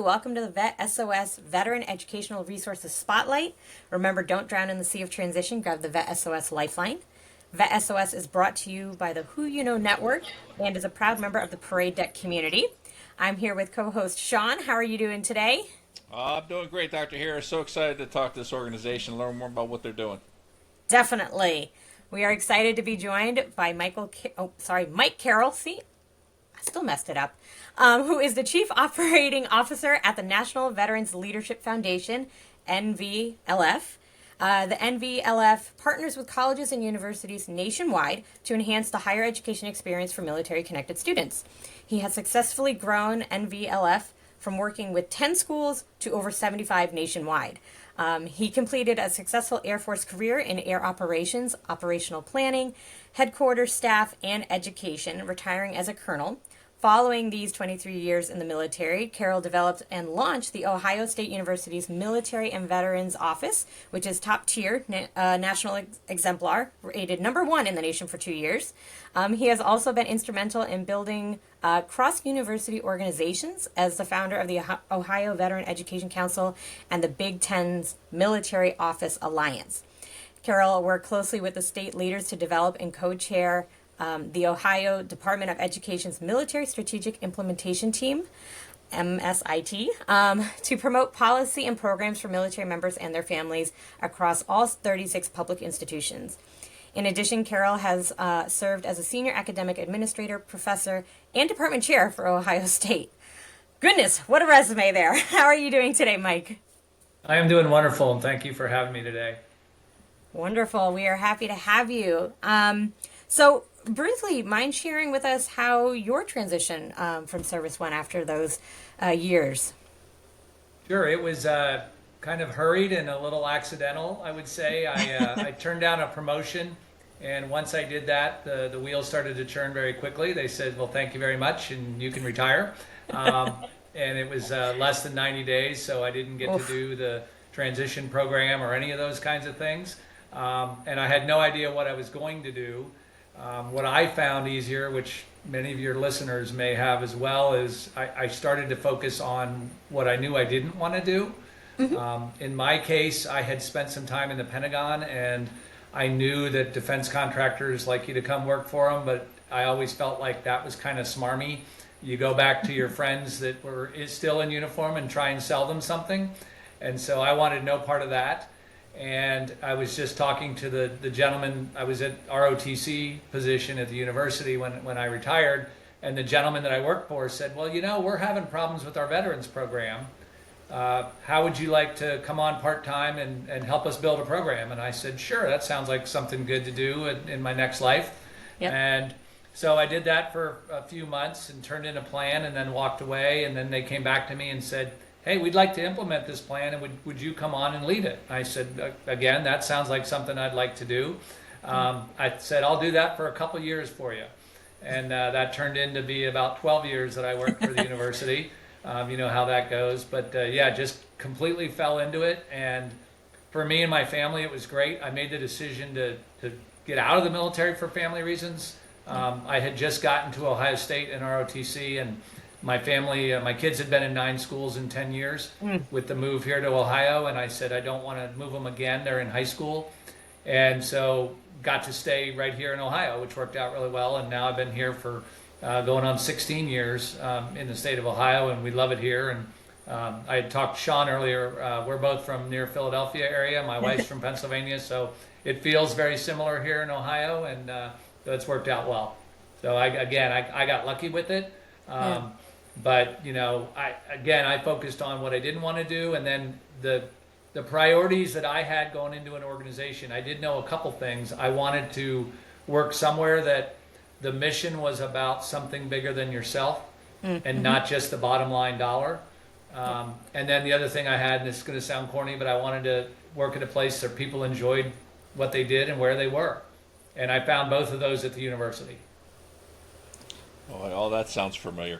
Welcome to the VET S.O.S. Veteran Educational Resources Spotlight. Remember, don't drown in the sea of transition. Grab the VET S.O.S. Lifeline. VET S.O.S. is brought to you by the Who You Know Network and is a proud member of the Parade Deck community. I'm here with co-host Sean. How are you doing today? I'm doing great, Dr. Harris. So excited to talk to this organization, learn more about what they're doing. Definitely. We are excited to be joined by Mike Carrell. See, I still messed it up. Who is the Chief Operating Officer at the National Veterans Leadership Foundation, NVLF. The NVLF partners with colleges and universities nationwide to enhance the higher education experience for military-connected students. He has successfully grown NVLF from working with 10 schools to over 75 nationwide. He completed a successful Air Force career in air operations, operational planning, headquarters staff, and education, retiring as a colonel. Following these 23 years in the military, Carroll developed and launched the Ohio State University's Military and Veterans Office, which is top-tier national exemplar, rated #1 in the nation for 2 years. He has also been instrumental in building cross-university organizations as the founder of the Ohio Veteran Education Council and the Big Ten's Military Office Alliance. Carroll worked closely with the state leaders to develop and co-chair the Ohio Department of Education's Military Strategic Implementation Team, MSIT, to promote policy and programs for military members and their families across all 36 public institutions. In addition, Carroll has served as a senior academic administrator, professor, and department chair for Ohio State. Goodness, what a resume there. How are you doing today, Mike? I am doing wonderful, and thank you for having me today. Wonderful. We are happy to have you. So, briefly, mind sharing with us how your transition from service went after those years? Sure, it was kind of hurried and a little accidental, I would say. I turned down a promotion, and once I did that, the wheels started to turn very quickly. They said, well, thank you very much, and you can retire. And it was less than 90 days, so I didn't get to do the transition program or any of those kinds of things. And I had no idea what I was going to do. What I found easier, which many of your listeners may have as well, is I started to focus on what I knew I didn't want to do. In my case, I had spent some time in the Pentagon, and I knew that defense contractors like you to come work for them, but I always felt like that was kind of smarmy. You go back to your friends that were still in uniform and try and sell them something. And so I wanted no part of that. And I was just talking to the gentleman. I was at ROTC position at the university when I retired, and the gentleman that I worked for said, well, you know, we're having problems with our veterans program. How would you like to come on part-time and help us build a program? And I said, sure, that sounds like something good to do in my next life. Yep. And so I did that for a few months and turned in a plan and then walked away. And then they came back to me and said, hey, we'd like to implement this plan, and would you come on and lead it? I said, again, that sounds like something I'd like to do. I said, I'll do that for a couple years for you. And that turned into be about 12 years that I worked for the university. You know how that goes. But yeah, just completely fell into it. And for me and my family, it was great. I made the decision to get out of the military for family reasons. I had just gotten to Ohio State and ROTC, and my family, my kids had been in 9 schools in 10 years with the move here to Ohio, and I said I don't want to move them again. They're in high school, and so got to stay right here in Ohio, which worked out really well. And now I've been here for going on 16 years in the state of Ohio, and we love it here. And I had talked to Sean earlier. We're both from near Philadelphia area. My wife's from Pennsylvania, so it feels very similar here in Ohio, and so it's worked out well. So I got lucky with it. But, you know, I focused on what I didn't want to do, and then the priorities that I had going into an organization. I did know a couple things. I wanted to work somewhere that the mission was about something bigger than yourself and not just the bottom line dollar. And then the other thing I had, and this is going to sound corny, but I wanted to work at a place where people enjoyed what they did and where they were. And I found both of those at the university. Oh, all that sounds familiar.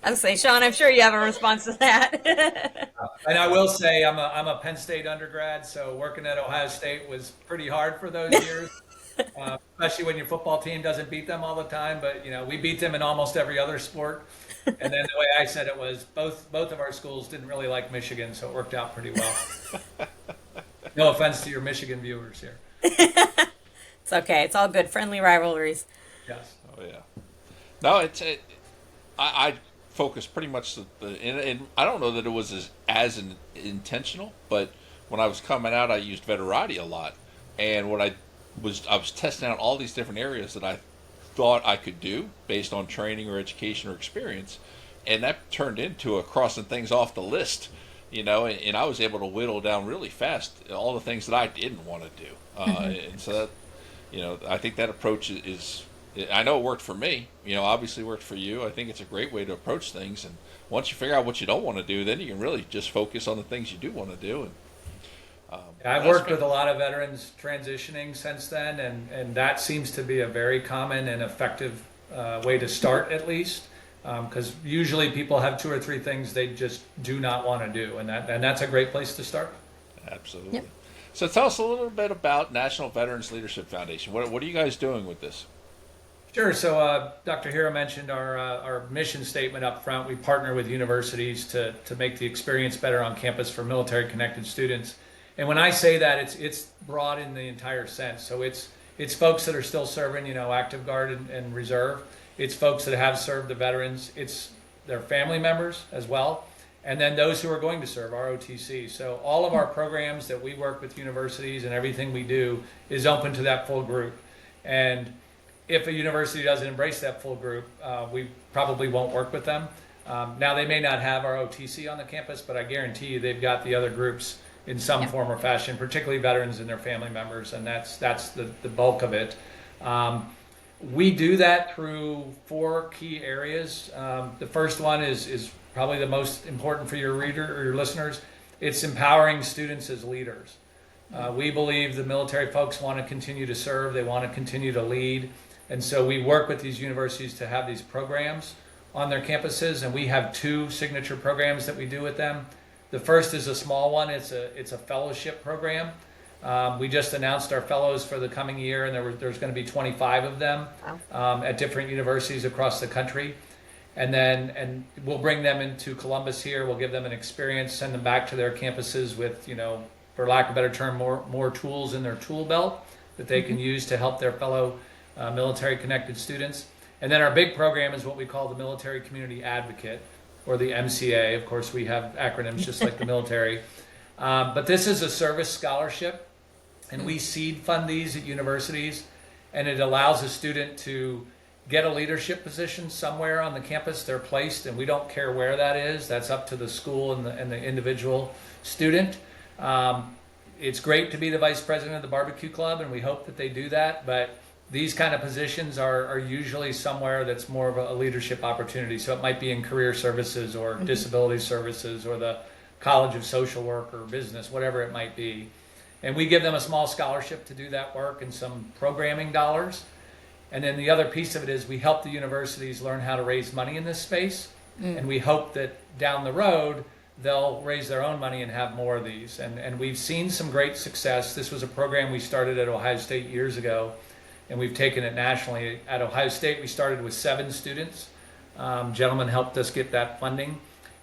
I was saying, Sean, I'm sure you have a response to that. And I will say I'm a Penn State undergrad, so working at Ohio State was pretty hard for those years. especially when your football team doesn't beat them all the time. But we beat them in almost every other sport. And then the way I said it was both of our schools didn't really like Michigan, so it worked out pretty well. No offense to your Michigan viewers here. It's okay. It's all good. Friendly rivalries. Yes. Oh yeah. No, I focus pretty much and I don't know that it was as intentional, but when I was coming out, I used Veterati a lot, and I was testing out all these different areas that I thought I could do based on training or education or experience, and that turned into crossing things off the list, and I was able to whittle down really fast all the things that I didn't want to do, and so that, I think that approach is I know it worked for me, obviously worked for you. I think it's a great way to approach things, and once you figure out what you don't want to do, then you can really just focus on the things you do want to do. And I've worked with a lot of veterans transitioning since then, and that seems to be a very common and effective way to start, at least, because usually people have 2 or 3 things they just do not want to do, and that's a great place to start. Absolutely. Yep. So tell us a little bit about National Veterans Leadership Foundation. What are you guys doing with this? Sure. So Dr. Hira mentioned our mission statement up front. We partner with universities to make the experience better on campus for military connected students. And when I say that, it's broad in the entire sense. So it's folks that are still serving, active guard and reserve. It's folks that have served the veterans. It's their family members as well. And then those who are going to serve, ROTC. So all of our programs that we work with universities and everything we do is open to that full group. And if a university doesn't embrace that full group, we probably won't work with them. Now, they may not have ROTC on the campus, but I guarantee you they've got the other groups in some form or fashion, particularly veterans and their family members, and that's the bulk of it. We do that through 4 key areas. The first one is probably the most important for your reader or your listeners. It's empowering students as leaders. We believe the military folks want to continue to serve, they want to continue to lead, and so we work with these universities to have these programs on their campuses, and we have 2 signature programs that we do with them. The first is a small one. It's a fellowship program. We just announced our fellows for the coming year, and there's going to be 25 of them at different universities across the country. And we'll bring them into Columbus here. We'll give them an experience, send them back to their campuses with, for lack of a better term, more tools in their tool belt that they can use to help their fellow military connected students. And then our big program is what we call the Military Community Advocate, or the MCA. Of course, we have acronyms just like the military. But this is a service scholarship, and we seed fund these at universities, and it allows a student to get a leadership position somewhere on the campus they're placed, and we don't care where that is. That's up to the school and the individual student. It's great to be the vice president of the barbecue club, and we hope that they do that, but these kind of positions are usually somewhere that's more of a leadership opportunity. So it might be in career services or disability services or the College of Social Work or business, whatever it might be. And we give them a small scholarship to do that work and some programming dollars. And then the other piece of it is we help the universities learn how to raise money in this space. And we hope that down the road, they'll raise their own money and have more of these. And we've seen some great success. This was a program we started at Ohio State years ago, and we've taken it nationally. At Ohio State, we started with 7 students. Gentlemen helped us get that funding.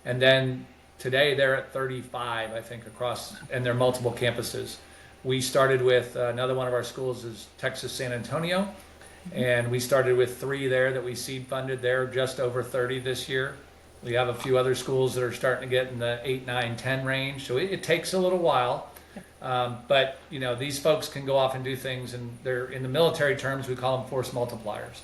And then today they're at 35, I think, across, and they're multiple campuses. We started with another one of our schools is Texas San Antonio, and we started with 3 there that we seed funded. They're just over 30 this year. We have a few other schools that are starting to get in the 8, 9, 10 range. So it takes a little while. But these folks can go off and do things, and they're, in the military terms, we call them force multipliers.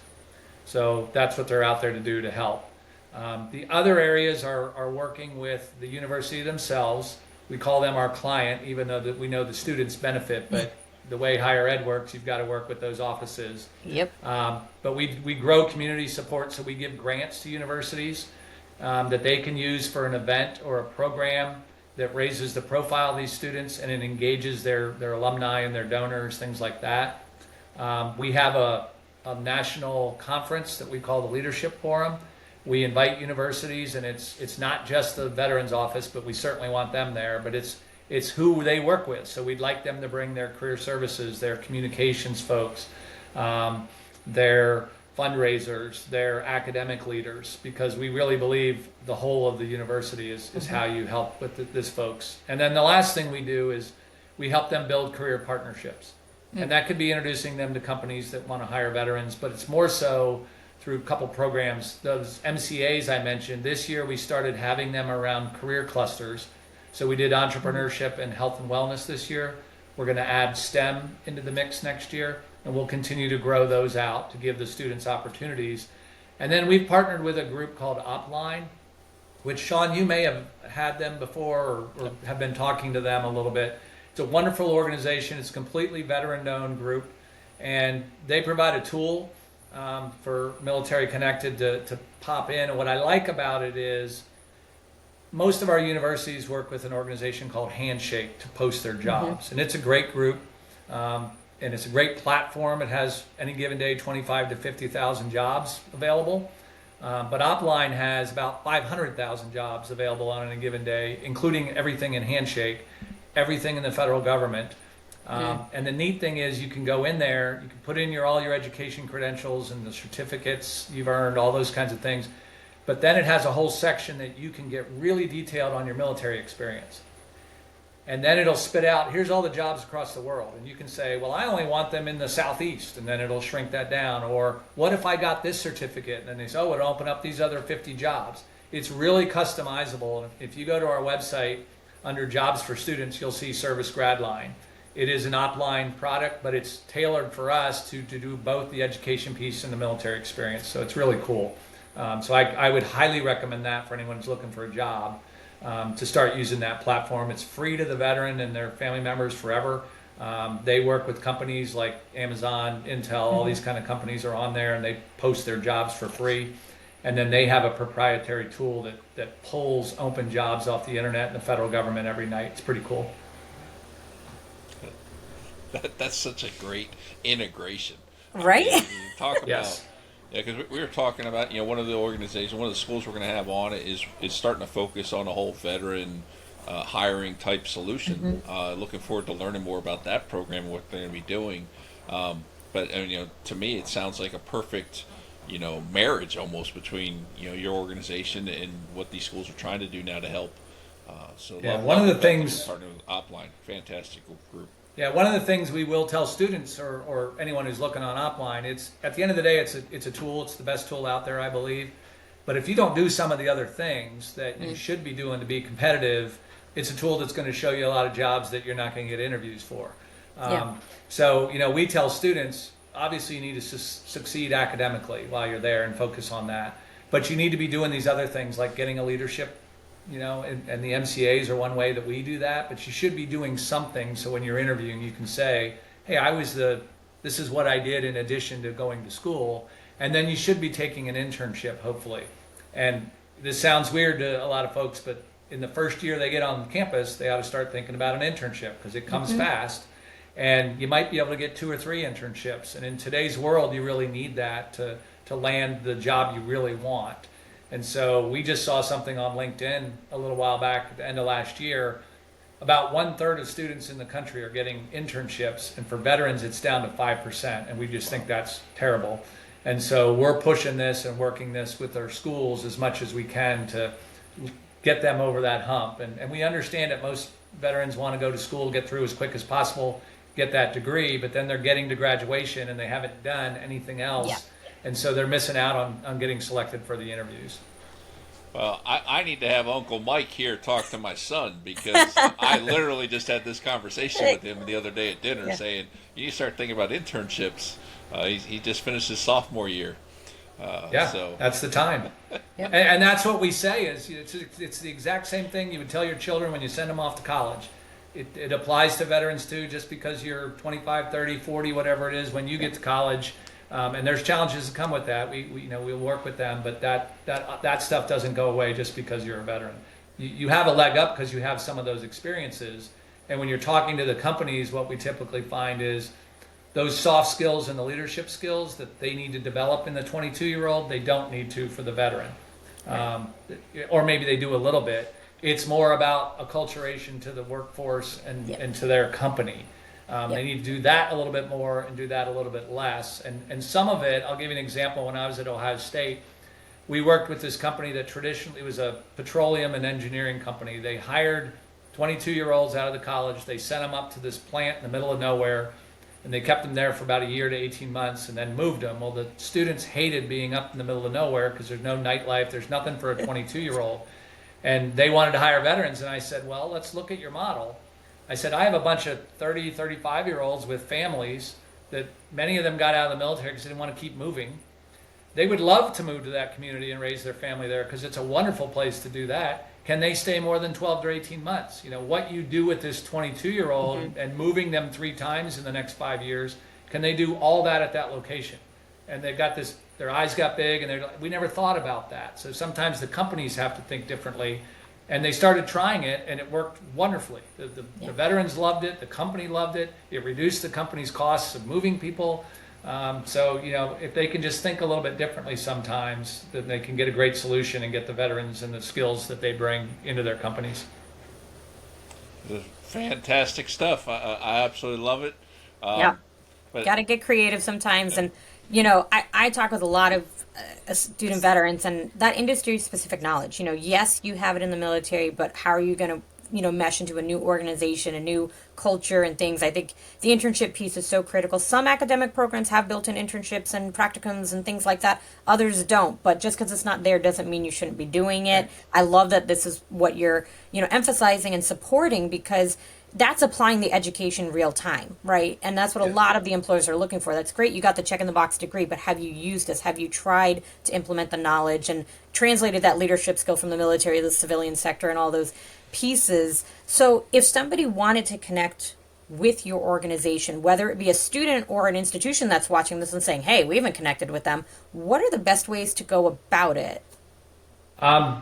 So that's what they're out there to do to help. The other areas are working with the university themselves. We call them our client, even though that we know the students benefit, but the way higher ed works, you've got to work with those offices. Yep. But we grow community support, so we give grants to universities that they can use for an event or a program that raises the profile of these students, and it engages their alumni and their donors, things like that. We have a national conference that we call the Leadership Forum. We invite universities, and it's not just the Veterans Office, but we certainly want them there. But it's It's who they work with. So we'd like them to bring their career services, their communications folks, their fundraisers, their academic leaders, because we really believe the whole of the university is how you help with this folks. And then the last thing we do is we help them build career partnerships. And that could be introducing them to companies that want to hire veterans, but it's more so through a couple programs. Those MCAs I mentioned, this year we started having them around career clusters. So we did entrepreneurship and health and wellness this year. We're going to add STEM into the mix next year, and we'll continue to grow those out to give the students opportunities. And then we've partnered with a group called OPLIGN, which, Sean, you may have had them before or have been talking to them a little bit. It's a wonderful organization. It's a completely veteran-owned group, and they provide a tool for military connected to pop in. And what I like about it is most of our universities work with an organization called Handshake to post their jobs, and it's a great group, and it's a great platform. It has any given day 25 to 50,000 jobs available, but OPLIGN has about 500,000 jobs available on any given day, including everything in Handshake, everything in the federal government. And the neat thing is you can go in there, you can put in all your education credentials and the certificates you've earned, all those kinds of things. But then it has a whole section that you can get really detailed on your military experience. And then it'll spit out, here's all the jobs across the world. And you can say, well, I only want them in the Southeast. And then it'll shrink that down. Or what if I got this certificate? And then they say, oh, it'll open up these other 50 jobs. It's really customizable. If you go to our website, under Jobs for Students, you'll see Service Grad Line. It is an OPLIGN product, but it's tailored for us to do both the education piece and the military experience. So it's really cool. So I would highly recommend that for anyone who's looking for a job, to start using that platform. It's free to the veteran and their family members forever. They work with companies like Amazon, Intel, all these kind of companies are on there, and they post their jobs for free. And then they have a proprietary tool that pulls open jobs off the internet and the federal government every night. It's pretty cool. That's such a great integration. Right? I mean, you talk about, Yes. yeah, because we were talking about, one of the organizations, one of the schools we're going to have on it is starting to focus on a whole veteran hiring type solution. Looking forward to learning more about that program and what they're going to be doing. But to me, it sounds like a perfect marriage almost between your organization and what these schools are trying to do now to help. One of the things, partnering with OPLIGN, fantastic group. Yeah, one of the things we will tell students or anyone who's looking on OPLIGN, it's at the end of the day, it's a tool. It's the best tool out there, I believe. But if you don't do some of the other things that you should be doing to be competitive, it's a tool that's going to show you a lot of jobs that you're not going to get interviews for. So we tell students, obviously you need to succeed academically while you're there and focus on that. But you need to be doing these other things like getting a leadership, and the MCAs are one way that we do that, but you should be doing something so when you're interviewing you can say, hey, this is what I did in addition to going to school. And then you should be taking an internship, hopefully. And this sounds weird to a lot of folks, but in the first year they get on campus, they ought to start thinking about an internship because it comes fast. And you might be able to get 2 or 3 internships. And in today's world, you really need that to land the job you really want. And so we just saw something on LinkedIn a little while back at the end of last year. About 1/3 of students in the country are getting internships. And for veterans, it's down to 5%. And we just think that's terrible. And so we're pushing this and working this with our schools as much as we can to get them over that hump. And we understand that most veterans want to go to school, get through as quick as possible, get that degree, but then they're getting to graduation and they haven't done anything else. Yeah. And so they're missing out on getting selected for the interviews. Well, I need to have Uncle Mike here talk to my son because I literally just had this conversation with him the other day at dinner saying, you need to start thinking about internships. He just finished his sophomore year. So That's the time. And that's what we say is it's the exact same thing you would tell your children when you send them off to college. It applies to veterans too, just because you're 25, 30, 40, whatever it is when you get to college. And there's challenges that come with that. We'll work with them, but that stuff doesn't go away just because you're a veteran. You have a leg up because you have some of those experiences. And when you're talking to the companies, what we typically find is those soft skills and the leadership skills that they need to develop in the 22-year-old, they don't need to for the veteran. Or maybe they do a little bit. It's more about acculturation to the workforce and to their company. They need to do that a little bit more and do that a little bit less. And some of it, I'll give you an example. When I was at Ohio State, we worked with this company that traditionally was a petroleum and engineering company. They hired 22-year-olds out of the college. They sent them up to this plant in the middle of nowhere, and they kept them there for about a year to 18 months and then moved them. Well, the students hated being up in the middle of nowhere because there's no nightlife. There's nothing for a 22-year-old. And they wanted to hire veterans. And I said, well, let's look at your model. I said, I have a bunch of 30, 35-year-olds with families that many of them got out of the military because they didn't want to keep moving. They would love to move to that community and raise their family there because it's a wonderful place to do that. Can they stay more than 12 to 18 months? You know, what you do with this 22-year-old and moving them 3 times in the next 5 years, can they do all that at that location? And they've got this, their eyes got big and they're like, we never thought about that. So sometimes the companies have to think differently. And they started trying it, and it worked wonderfully. The veterans loved it. The company loved it. It reduced the company's costs of moving people. So, you know, if they can just think a little bit differently sometimes, then they can get a great solution and get the veterans and the skills that they bring into their companies. Fantastic stuff. I absolutely love it. Yeah. But Got to get creative sometimes. And, you know, I talk with a lot of student veterans, and that industry specific knowledge, you know, yes, you have it in the military, but how are you going to, you know, mesh into a new organization, a new culture and things? I think the internship piece is so critical. Some academic programs have built-in internships and practicums and things like that. Others don't. But just because it's not there doesn't mean you shouldn't be doing it. I love that this is what you're, you know, emphasizing and supporting, because that's applying the education real time, right? And that's what a lot of the employers are looking for. That's great. You got the check in the box degree, but have you used this? Have you tried to implement the knowledge and translated that leadership skill from the military to the civilian sector and all those pieces? So if somebody wanted to connect with your organization, whether it be a student or an institution that's watching this and saying, hey, we haven't connected with them, what are the best ways to go about it?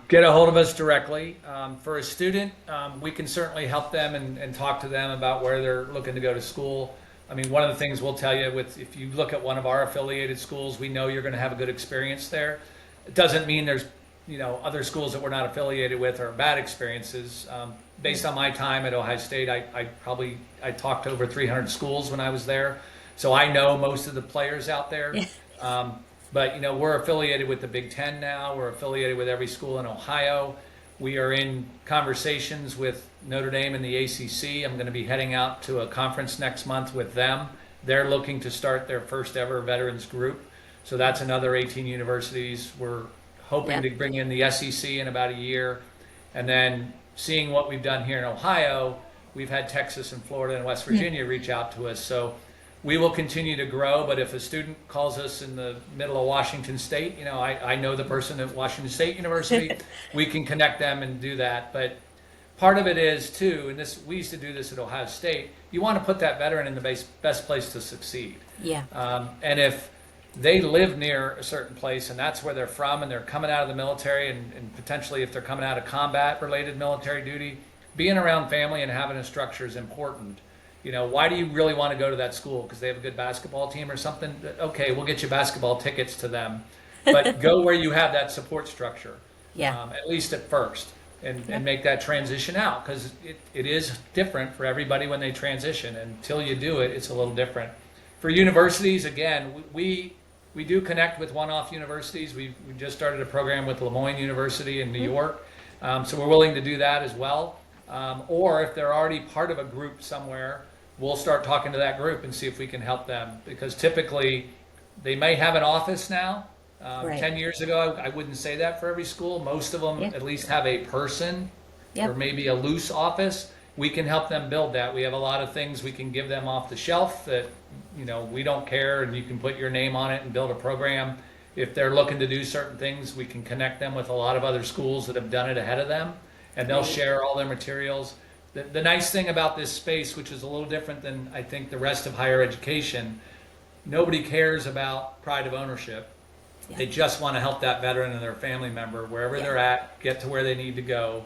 Get a hold of us directly. For a student, we can certainly help them and talk to them about where they're looking to go to school. I mean, one of the things we'll tell you, if you look at one of our affiliated schools, we know you're going to have a good experience there. It doesn't mean there's, you know, other schools that we're not affiliated with are bad experiences. Based on my time at Ohio State, I talked to over 300 schools when I was there, so I know most of the players out there. But, you know, we're affiliated with the Big Ten now. We're affiliated with every school in Ohio. We are in conversations with Notre Dame and the ACC. I'm going to be heading out to a conference next month with them. They're looking to start their first ever veterans group. So that's another 18 universities. We're hoping to bring in the SEC in about a year. And then seeing what we've done here in Ohio, we've had Texas and Florida and West Virginia reach out to us. So we will continue to grow, but if a student calls us in the middle of Washington State, you know, I know the person at Washington State University, we can connect them and do that. But part of it is too, and this, we used to do this at Ohio State, you want to put that veteran in the best place to succeed. Yeah. And if they live near a certain place and that's where they're from and they're coming out of the military, and potentially if they're coming out of combat related military duty, being around family and having a structure is important. You know, why do you really want to go to that school? Because they have a good basketball team or something? Okay, we'll get you basketball tickets to them. But go where you have that support structure, at least at first, and make that transition out. Because it is different for everybody when they transition. Until you do it, it's a little different. For universities, again, we do connect with one-off universities. We just started a program with Le Moyne University in New York. So we're willing to do that as well. Or if they're already part of a group somewhere, we'll start talking to that group and see if we can help them. Because typically, they may have an office now. 10 years ago, I wouldn't say that for every school. Most of them at least have a person or maybe a loose office. We can help them build that. We have a lot of things we can give them off the shelf that, you know, we don't care, and you can put your name on it and build a program. If they're looking to do certain things, we can connect them with a lot of other schools that have done it ahead of them, and they'll share all their materials. The nice thing about this space, which is a little different than I think the rest of higher education, nobody cares about pride of ownership. They just want to help that veteran and their family member wherever they're at, get to where they need to go.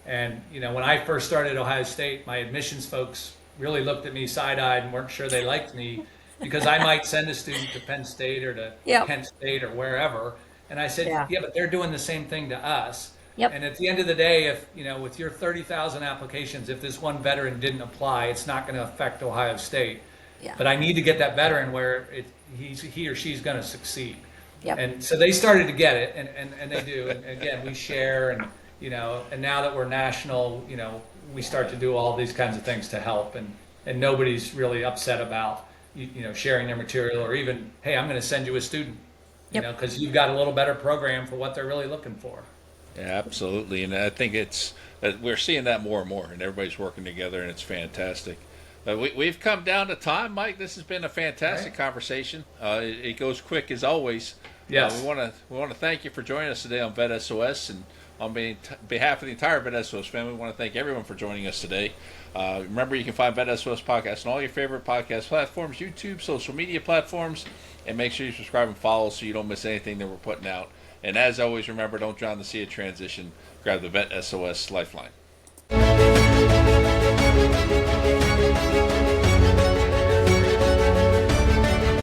And, you know, when I first started at Ohio State, my admissions folks really looked at me side-eyed and weren't sure they liked me because I might send a student to Penn State or to Kent State or wherever. And I said, but they're doing the same thing to us. Yep. And at the end of the day, if with your 30,000 applications, if this one veteran didn't apply, it's not going to affect Ohio State. Yeah. But I need to get that veteran where he or she's going to succeed. Yep. And so they started to get it, and they do. And again, we share, and and now that we're national, we start to do all these kinds of things to help, and nobody's really upset about sharing their material, or even, hey, I'm going to send you a student, Yep. because you've got a little better program for what they're really looking for. Yeah, absolutely, and I think we're seeing that more and more, and everybody's working together, and it's fantastic. We've come down to time, Mike. This has been a fantastic conversation. It goes quick as always. Yes. We want to thank you for joining us today on VET S.O.S. and on behalf of the entire VET S.O.S. family, we want to thank everyone for joining us today. Remember, you can find VET S.O.S. podcast on all your favorite podcast platforms, YouTube, social media platforms, and make sure you subscribe and follow so you don't miss anything that we're putting out. And as always, remember, don't drown the sea of transition. Grab the VET S.O.S. Lifeline.